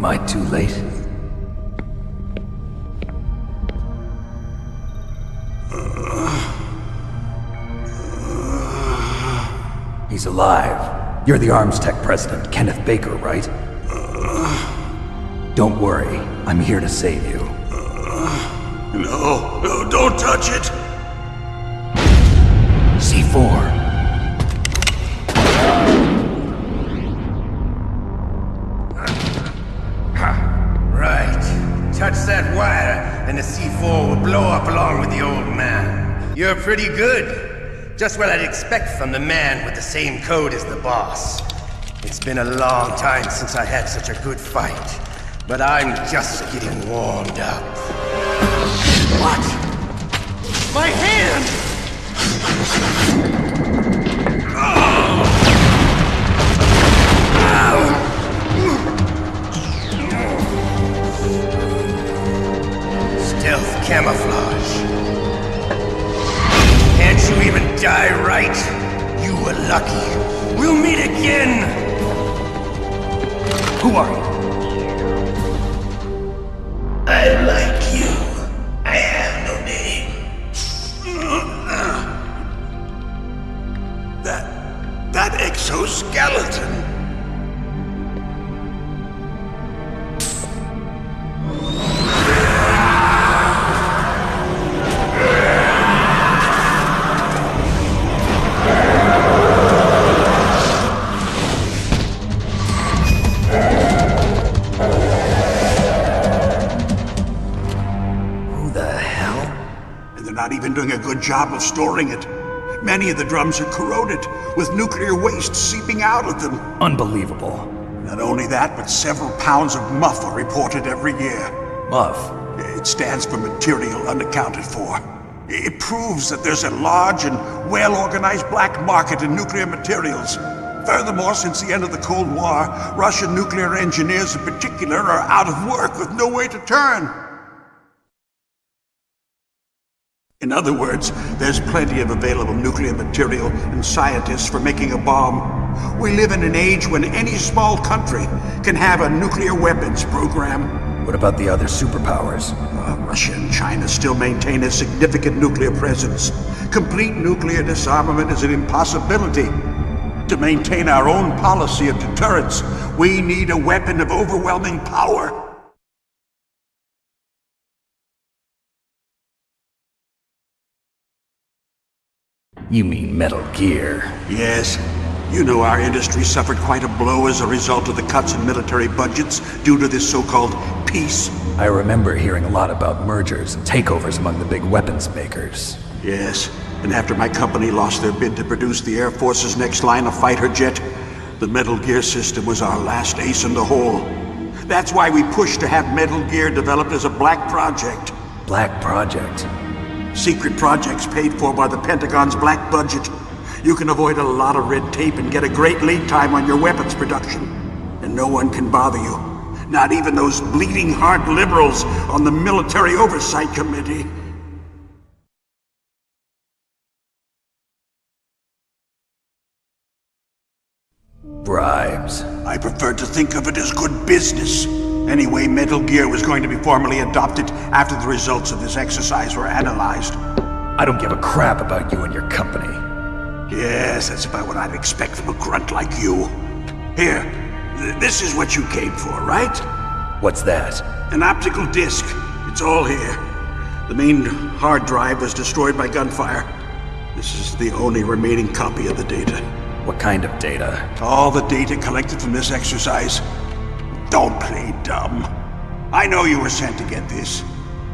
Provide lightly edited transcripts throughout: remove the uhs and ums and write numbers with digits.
Am I too late? He's alive. You're the Arms Tech president, Kenneth Baker, right? Don't worry. I'm here to save you. No, don't touch it! C4. Right. Touch that wire, and the C4 will blow up along with the old man. You're pretty good. Just what I'd expect from the man with the same code as the boss. It's been a long time since I had such a good fight, but I'm just getting warmed up. What? My hand! Stealth camouflage. Can't you even die right? You were lucky. We'll meet again! Who are you? I'm like you. I have no name. That exoskeleton. Not even doing a good job of storing it. Many of the drums are corroded, with nuclear waste seeping out of them. Unbelievable. Not only that, but several pounds of MUF are reported every year. MUF? It stands for material unaccounted for. It proves that there's a large and well-organized black market in nuclear materials. Furthermore, since the end of the Cold War, Russian nuclear engineers in particular are out of work with no way to turn. In other words, there's plenty of available nuclear material and scientists for making a bomb. We live in an age when any small country can have a nuclear weapons program. What about the other superpowers? Russia and China still maintain a significant nuclear presence. Complete nuclear disarmament is an impossibility. To maintain our own policy of deterrence, we need a weapon of overwhelming power. You mean Metal Gear? Yes. You know our industry suffered quite a blow as a result of the cuts in military budgets due to this so-called peace. I remember hearing a lot about mergers and takeovers among the big weapons makers. Yes, and after my company lost their bid to produce the Air Force's next line of fighter jet, the Metal Gear system was our last ace in the hole. That's why we pushed to have Metal Gear developed as a black project. Black project? Secret projects paid for by the Pentagon's black budget. You can avoid a lot of red tape and get a great lead time on your weapons production. And no one can bother you. Not even those bleeding heart liberals on the Military Oversight Committee. Bribes. I prefer to think of it as good business. Anyway, Metal Gear was going to be formally adopted after the results of this exercise were analyzed. I don't give a crap about you and your company. Yes, that's about what I'd expect from a grunt like you. Here, this is what you came for, right? What's that? An optical disc. It's all here. The main hard drive was destroyed by gunfire. This is the only remaining copy of the data. What kind of data? All the data collected from this exercise. Don't play dumb. I know you were sent to get this.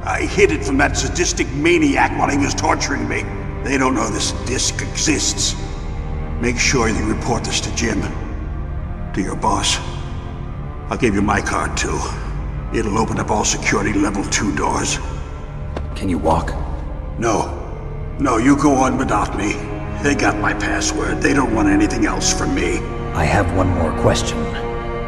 I hid it from that sadistic maniac while he was torturing me. They don't know this disc exists. Make sure you report this to Jim. To your boss. I'll give you my card too. It'll open up all security level 2 doors. Can you walk? No. No, you go on without me. They got my password. They don't want anything else from me. I have one more question.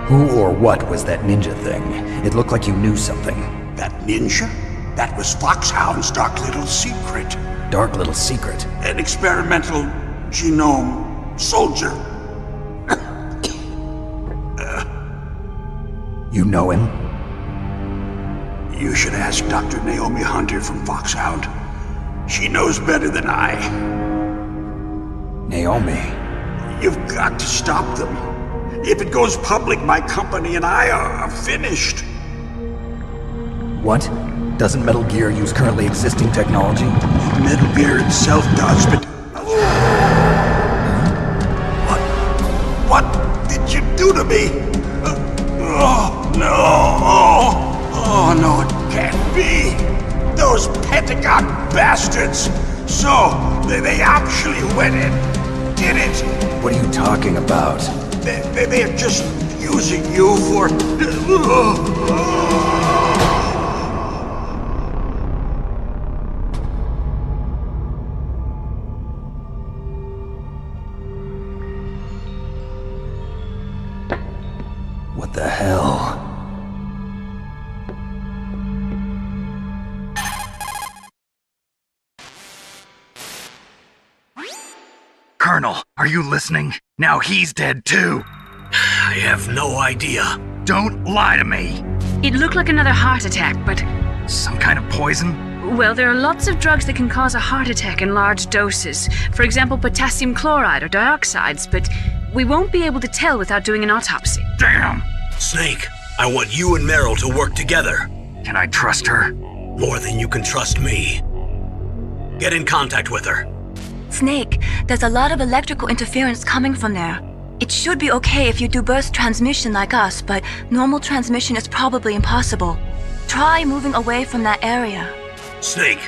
Who or what was that ninja thing? It looked like you knew something. That ninja? That was Foxhound's dark little secret. Dark little secret? An experimental genome soldier. You know him? You should ask Dr. Naomi Hunter from Foxhound. She knows better than I. Naomi. You've got to stop them. If it goes public, my company and I are finished. What? Doesn't Metal Gear use currently existing technology? Metal Gear itself does, but... What did you do to me? Oh, no! Oh, no, it can't be! Those Pentagon bastards! So, they actually went and did it! What are you talking about? They're just using you for... What the hell? Colonel, are you listening? Now he's dead too. I have no idea. Don't lie to me. It looked like another heart attack, but... Some kind of poison? Well, there are lots of drugs that can cause a heart attack in large doses. For example, potassium chloride or dioxides, but we won't be able to tell without doing an autopsy. Damn! Snake, I want you and Meryl to work together. Can I trust her? More than you can trust me. Get in contact with her. Snake, there's a lot of electrical interference coming from there. It should be okay if you do burst transmission like us, but normal transmission is probably impossible. Try moving away from that area. Snake,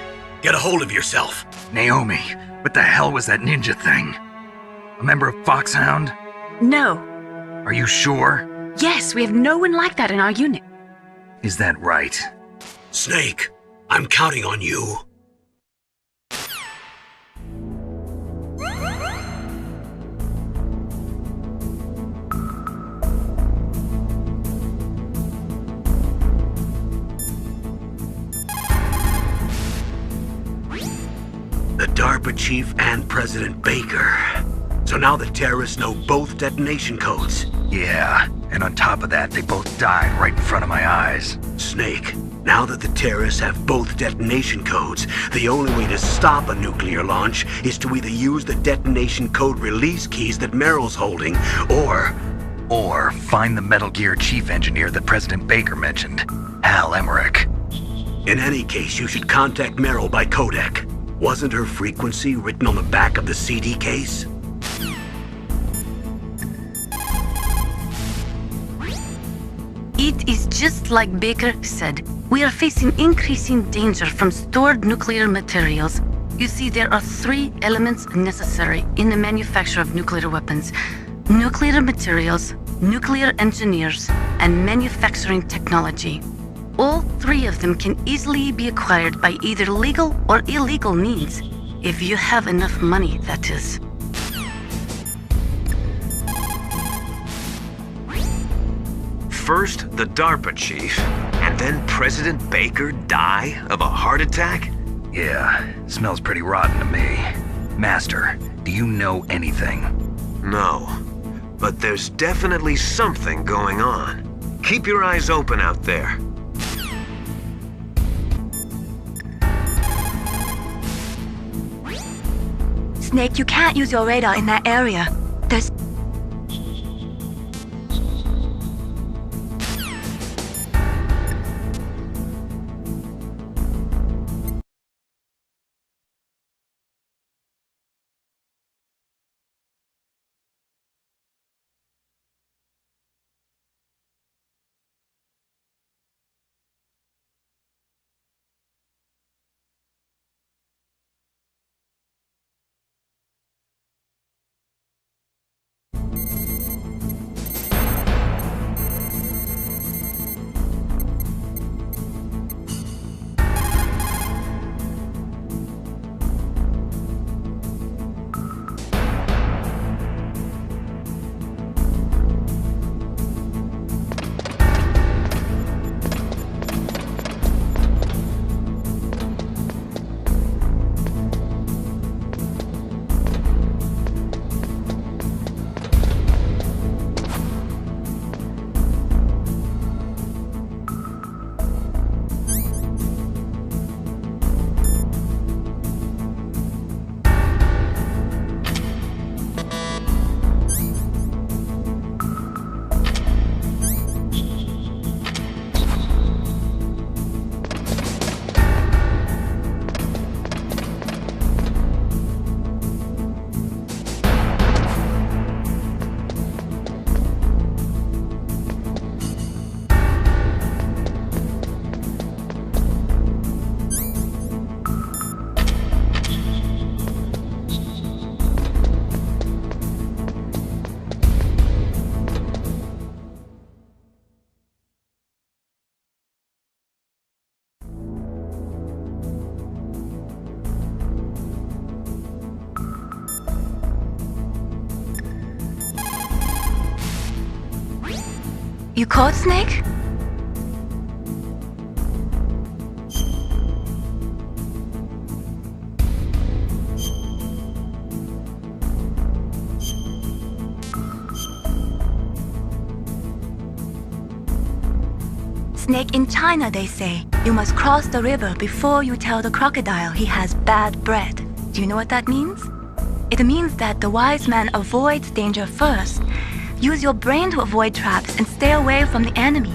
get a hold of yourself. Naomi, what the hell was that ninja thing? A member of Foxhound? No. Are you sure? Yes, we have no one like that in our unit. Is that right? Snake, I'm counting on you. The DARPA chief and President Baker. So now the terrorists know both detonation codes. Yeah, and on top of that, they both died right in front of my eyes. Snake, now that the terrorists have both detonation codes, the only way to stop a nuclear launch is to either use the detonation code release keys that Meryl's holding, Or find the Metal Gear chief engineer that President Baker mentioned, Hal Emmerich. in any case, you should contact Meryl by codec. Wasn't her frequency written on the back of the CD case? It is just like Baker said. We are facing increasing danger from stored nuclear materials. You see, there are 3 elements necessary in the manufacture of nuclear weapons: nuclear materials, nuclear engineers, and manufacturing technology. All 3 of them can easily be acquired by either legal or illegal means, if you have enough money, that is. First, the DARPA chief, and then President Baker die of a heart attack? Yeah, smells pretty rotten to me. Master, do you know anything? No, but there's definitely something going on. Keep your eyes open out there. Snake, you can't use your radar in that area. There's... You caught Snake? Snake in China, they say. You must cross the river before you tell the crocodile he has bad breath. Do you know what that means? It means that the wise man avoids danger first. Use your brain to avoid traps and stay away from the enemy.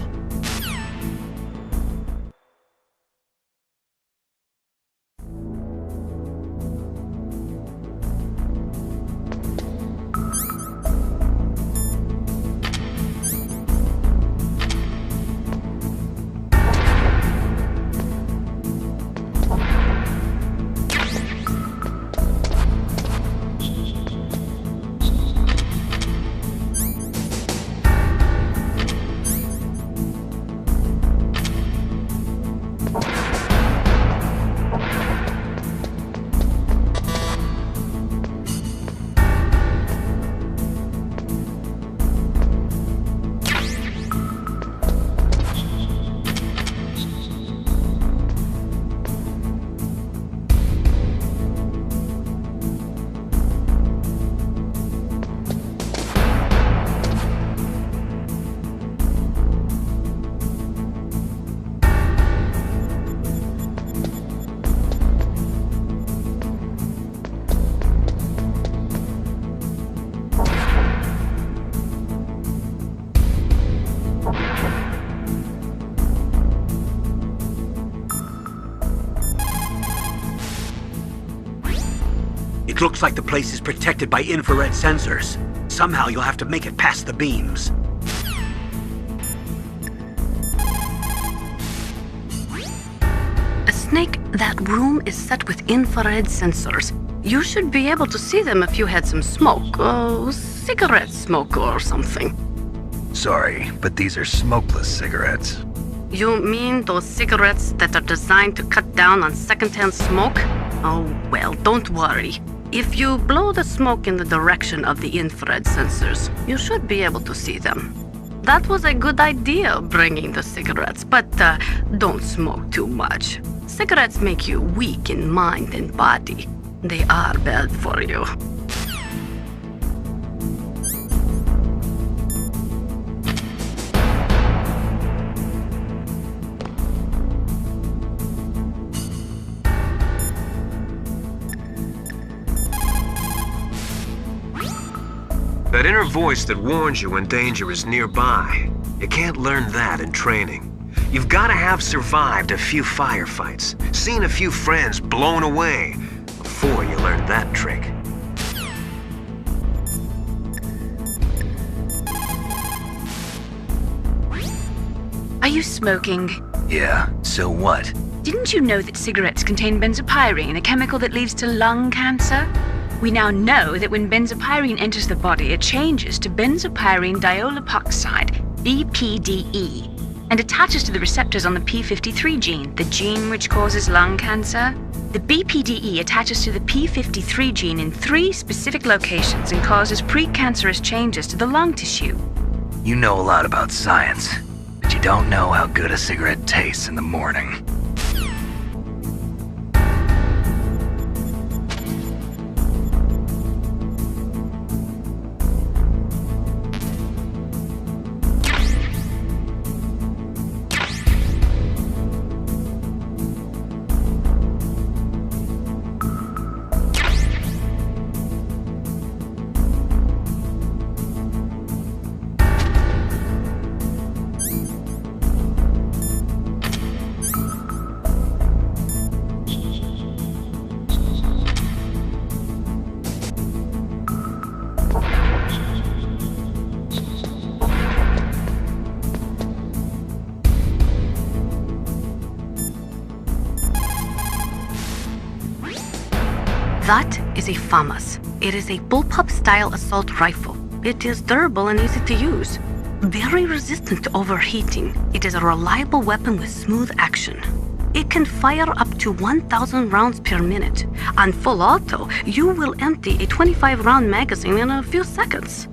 It looks like the place is protected by infrared sensors. Somehow you'll have to make it past the beams. Snake, that room is set with infrared sensors. You should be able to see them if you had some smoke. Cigarette smoke or something. Sorry, but these are smokeless cigarettes. You mean those cigarettes that are designed to cut down on secondhand smoke? Oh, well, don't worry. If you blow the smoke in the direction of the infrared sensors, you should be able to see them. That was a good idea, bringing the cigarettes, but don't smoke too much. Cigarettes make you weak in mind and body. They are bad for you. That inner voice that warns you when danger is nearby. You can't learn that in training. You've got to have survived a few firefights, seen a few friends blown away, before you learn that trick. Are you smoking? Yeah, so what? Didn't you know that cigarettes contain benzopyrene, a chemical that leads to lung cancer? We now know that when benzopyrene enters the body, it changes to benzopyrene diolipoxide, BPDE, and attaches to the receptors on the p53 gene, the gene which causes lung cancer. The BPDE attaches to the p53 gene in 3 specific locations and causes precancerous changes to the lung tissue. You know a lot about science, but you don't know how good a cigarette tastes in the morning. That is a FAMAS. It is a bullpup-style assault rifle. It is durable and easy to use. Very resistant to overheating. It is a reliable weapon with smooth action. It can fire up to 1,000 rounds per minute. On full auto, you will empty a 25-round magazine in a few seconds.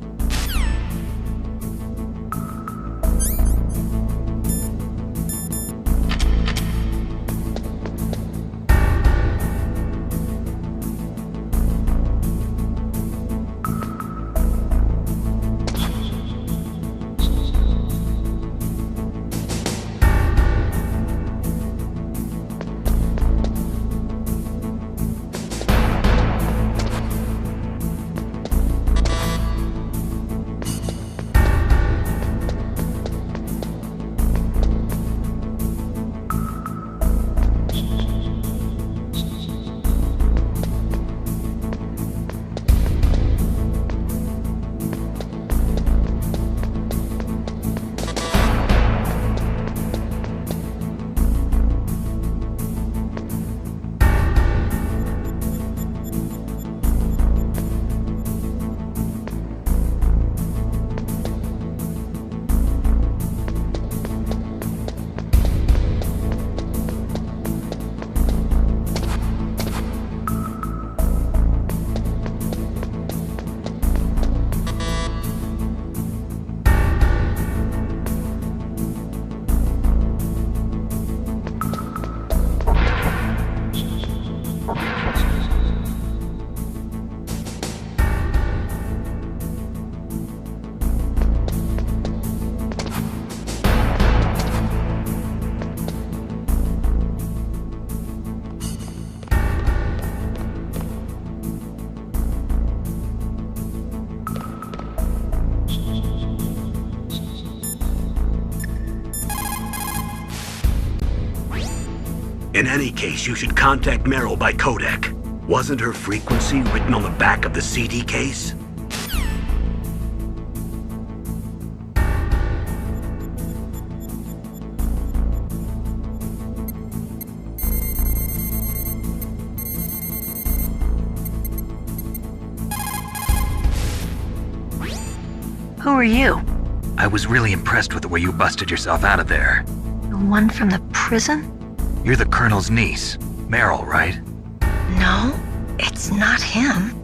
In any case, you should contact Meryl by codec. Wasn't her frequency written on the back of the CD case? Who are you? I was really impressed with the way you busted yourself out of there. The one from the prison? You're the Colonel's niece, Meryl, right? No, it's not him.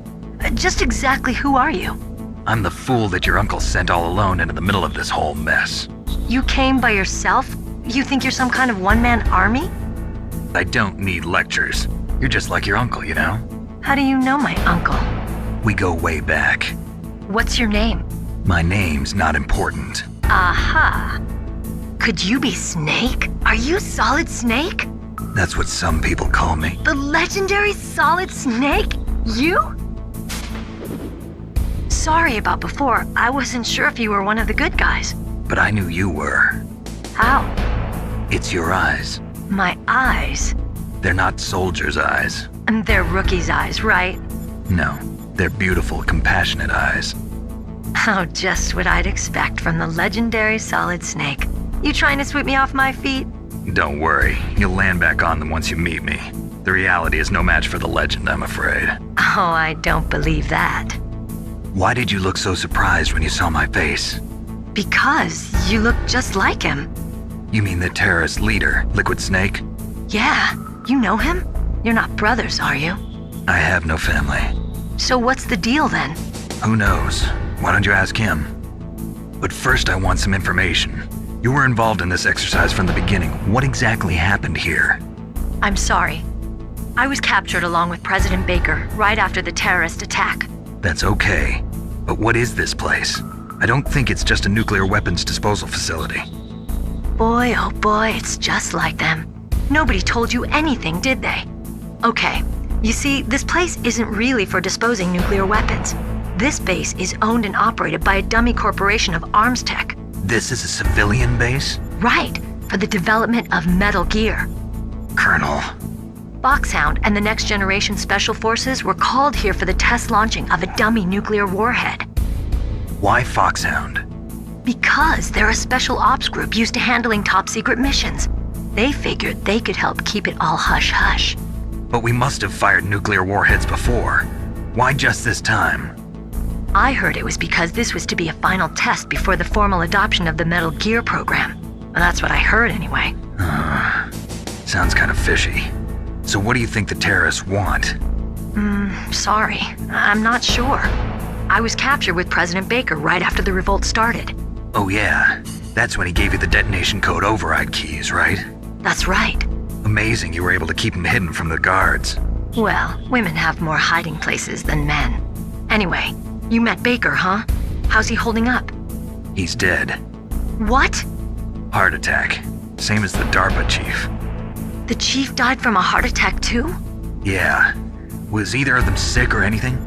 Just exactly who are you? I'm the fool that your uncle sent all alone into the middle of this whole mess. You came by yourself? You think you're some kind of one-man army? I don't need lectures. You're just like your uncle, you know? How do you know my uncle? We go way back. What's your name? My name's not important. Aha. Could you be Snake? Are you Solid Snake? That's what some people call me. The legendary Solid Snake? You? Sorry about before. I wasn't sure if you were one of the good guys. But I knew you were. How? It's your eyes. My eyes? They're not soldiers' eyes. And they're rookies' eyes, right? No, they're beautiful, compassionate eyes. Oh, just what I'd expect from the legendary Solid Snake. You trying to sweep me off my feet? Don't worry, you'll land back on them once you meet me. The reality is no match for the legend, I'm afraid. Oh, I don't believe that. Why did you look so surprised when you saw my face? Because you look just like him. You mean the terrorist leader, Liquid Snake? Yeah, you know him? You're not brothers, are you? I have no family. So what's the deal then? Who knows? Why don't you ask him? But first I want some information. You were involved in this exercise from the beginning. What exactly happened here? I'm sorry. I was captured along with President Baker right after the terrorist attack. That's okay. But what is this place? I don't think it's just a nuclear weapons disposal facility. Boy, oh boy, it's just like them. Nobody told you anything, did they? Okay, you see, this place isn't really for disposing nuclear weapons. This base is owned and operated by a dummy corporation of arms tech. This is a civilian base? Right, for the development of Metal Gear. Colonel. Foxhound and the Next Generation Special Forces were called here for the test launching of a dummy nuclear warhead. Why Foxhound? Because they're a special ops group used to handling top-secret missions. They figured they could help keep it all hush-hush. But we must have fired nuclear warheads before. Why just this time? I heard it was because this was to be a final test before the formal adoption of the Metal Gear program. Well, that's what I heard anyway. Sounds kind of fishy. So what do you think the terrorists want? Sorry. I'm not sure. I was captured with President Baker right after the revolt started. Oh yeah, that's when he gave you the detonation code override keys, right? That's right. Amazing you were able to keep him hidden from the guards. Well, women have more hiding places than men. Anyway, you met Baker, huh? How's he holding up? He's dead. What? Heart attack. Same as the DARPA chief. The chief died from a heart attack too? Yeah. Was either of them sick or anything?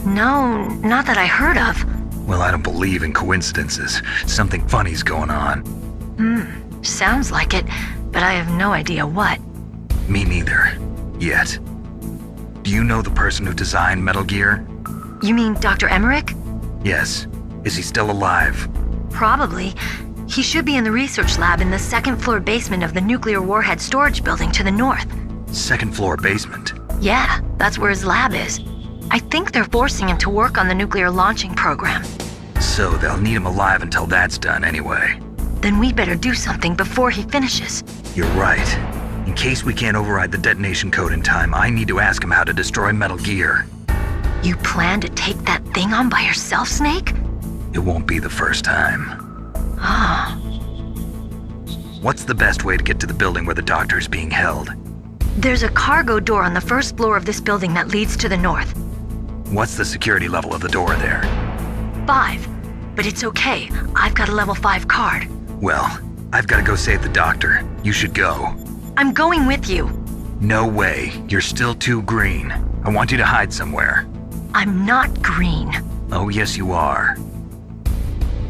No, not that I heard of. Well, I don't believe in coincidences. Something funny's going on. Sounds like it, but I have no idea what. Me neither. Yet. Do you know the person who designed Metal Gear? You mean Dr. Emmerich? Yes. Is he still alive? Probably. He should be in the research lab in the second-floor basement of the nuclear warhead storage building to the north. Second floor basement? Yeah, that's where his lab is. I think they're forcing him to work on the nuclear launching program. So they'll need him alive until that's done anyway. Then we better do something before he finishes. You're right. In case we can't override the detonation code in time, I need to ask him how to destroy Metal Gear. You plan to take that thing on by yourself, Snake? It won't be the first time. Ah. What's the best way to get to the building where the doctor's being held? There's a cargo door on the first floor of this building that leads to the north. What's the security level of the door there? 5. But it's okay. I've got a level 5 card. Well, I've got to go save the doctor. You should go. I'm going with you. No way. You're still too green. I want you to hide somewhere. I'm not green. Oh, yes, you are.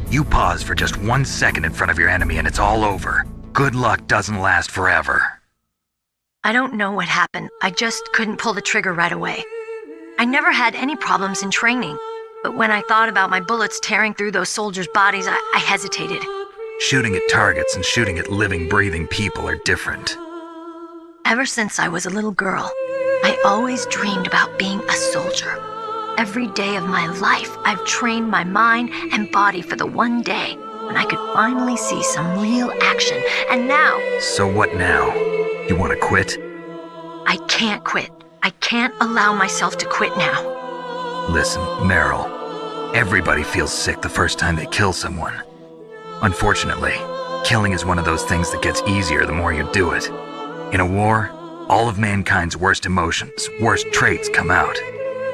You pause for just 1 second in front of your enemy and it's all over. Good luck doesn't last forever. I don't know what happened. I just couldn't pull the trigger right away. I never had any problems in training, but when I thought about my bullets tearing through those soldiers' bodies, I hesitated. Shooting at targets and shooting at living, breathing people are different. Ever since I was a little girl, I always dreamed about being a soldier. Every day of my life, I've trained my mind and body for the one day when I could finally see some real action, and now... So what now? You want to quit? I can't quit. I can't allow myself to quit now. Listen, Meryl, everybody feels sick the first time they kill someone. Unfortunately, killing is one of those things that gets easier the more you do it. In a war, all of mankind's worst emotions, worst traits come out.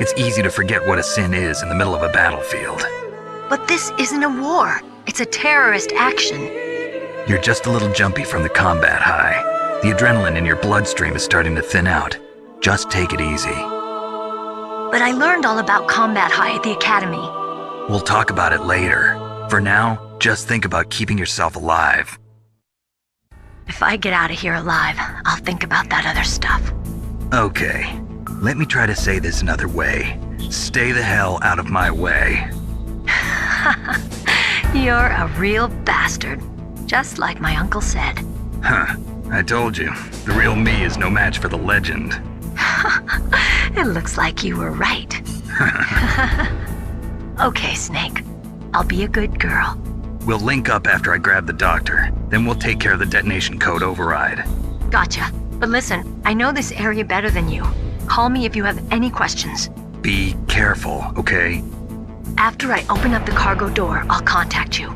It's easy to forget what a sin is in the middle of a battlefield. But this isn't a war. It's a terrorist action. You're just a little jumpy from the combat high. The adrenaline in your bloodstream is starting to thin out. Just take it easy. But I learned all about combat high at the academy. We'll talk about it later. For now, just think about keeping yourself alive. If I get out of here alive, I'll think about that other stuff. Okay, let me try to say this another way. Stay the hell out of my way. You're a real bastard, just like my uncle said. Huh, I told you, the real me is no match for the legend. It looks like you were right. Okay, Snake. I'll be a good girl. We'll link up after I grab the doctor. Then we'll take care of the detonation code override. Gotcha. But listen, I know this area better than you. Call me if you have any questions. Be careful, okay? After I open up the cargo door, I'll contact you.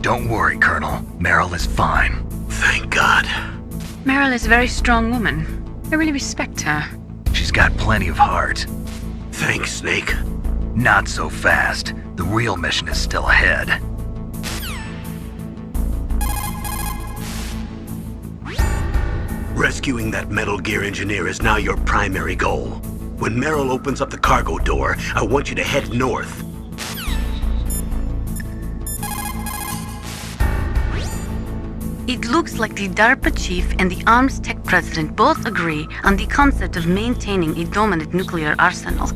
Don't worry, Colonel. Meryl is fine. Thank God. Meryl is a very strong woman. I really respect her. She's got plenty of heart. Thanks, Snake. Not so fast. The real mission is still ahead. Rescuing that Metal Gear engineer is now your primary goal. When Meryl opens up the cargo door, I want you to head north. It looks like the DARPA chief and the Arms Tech president both agree on the concept of maintaining a dominant nuclear arsenal.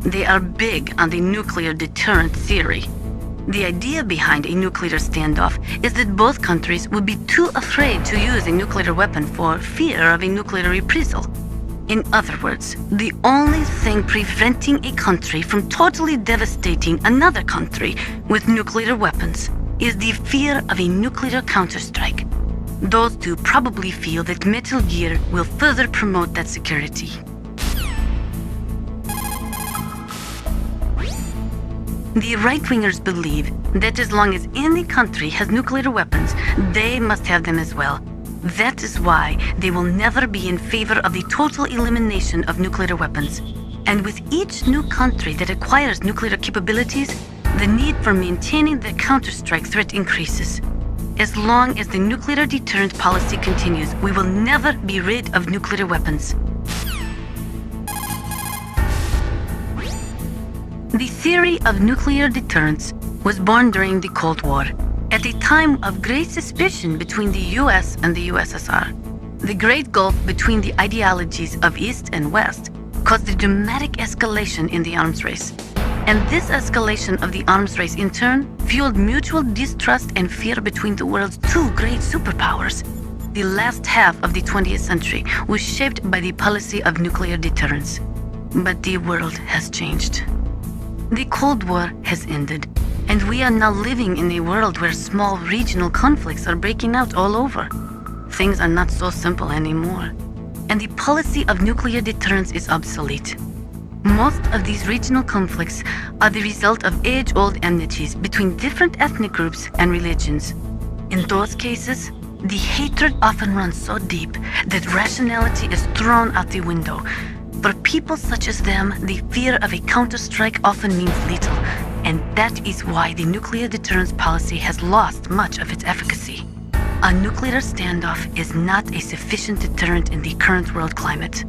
They are big on the nuclear deterrent theory. The idea behind a nuclear standoff is that both countries would be too afraid to use a nuclear weapon for fear of a nuclear reprisal. In other words, the only thing preventing a country from totally devastating another country with nuclear weapons is the fear of a nuclear counterstrike. Those two probably feel that Metal Gear will further promote that security. The right-wingers believe that as long as any country has nuclear weapons, they must have them as well. That is why they will never be in favor of the total elimination of nuclear weapons. And with each new country that acquires nuclear capabilities, the need for maintaining the counterstrike threat increases. As long as the nuclear deterrent policy continues, we will never be rid of nuclear weapons. The theory of nuclear deterrence was born during the Cold War, at a time of great suspicion between the US and the USSR. The great gulf between the ideologies of East and West caused a dramatic escalation in the arms race. And this escalation of the arms race in turn fueled mutual distrust and fear between the world's two great superpowers. The last half of the 20th century was shaped by the policy of nuclear deterrence. But the world has changed. The Cold War has ended, and we are now living in a world where small regional conflicts are breaking out all over. Things are not so simple anymore, and the policy of nuclear deterrence is obsolete. Most of these regional conflicts are the result of age-old enmities between different ethnic groups and religions. In those cases, the hatred often runs so deep that rationality is thrown out the window. For people such as them, the fear of a counterstrike often means little, and that is why the nuclear deterrence policy has lost much of its efficacy. A nuclear standoff is not a sufficient deterrent in the current world climate.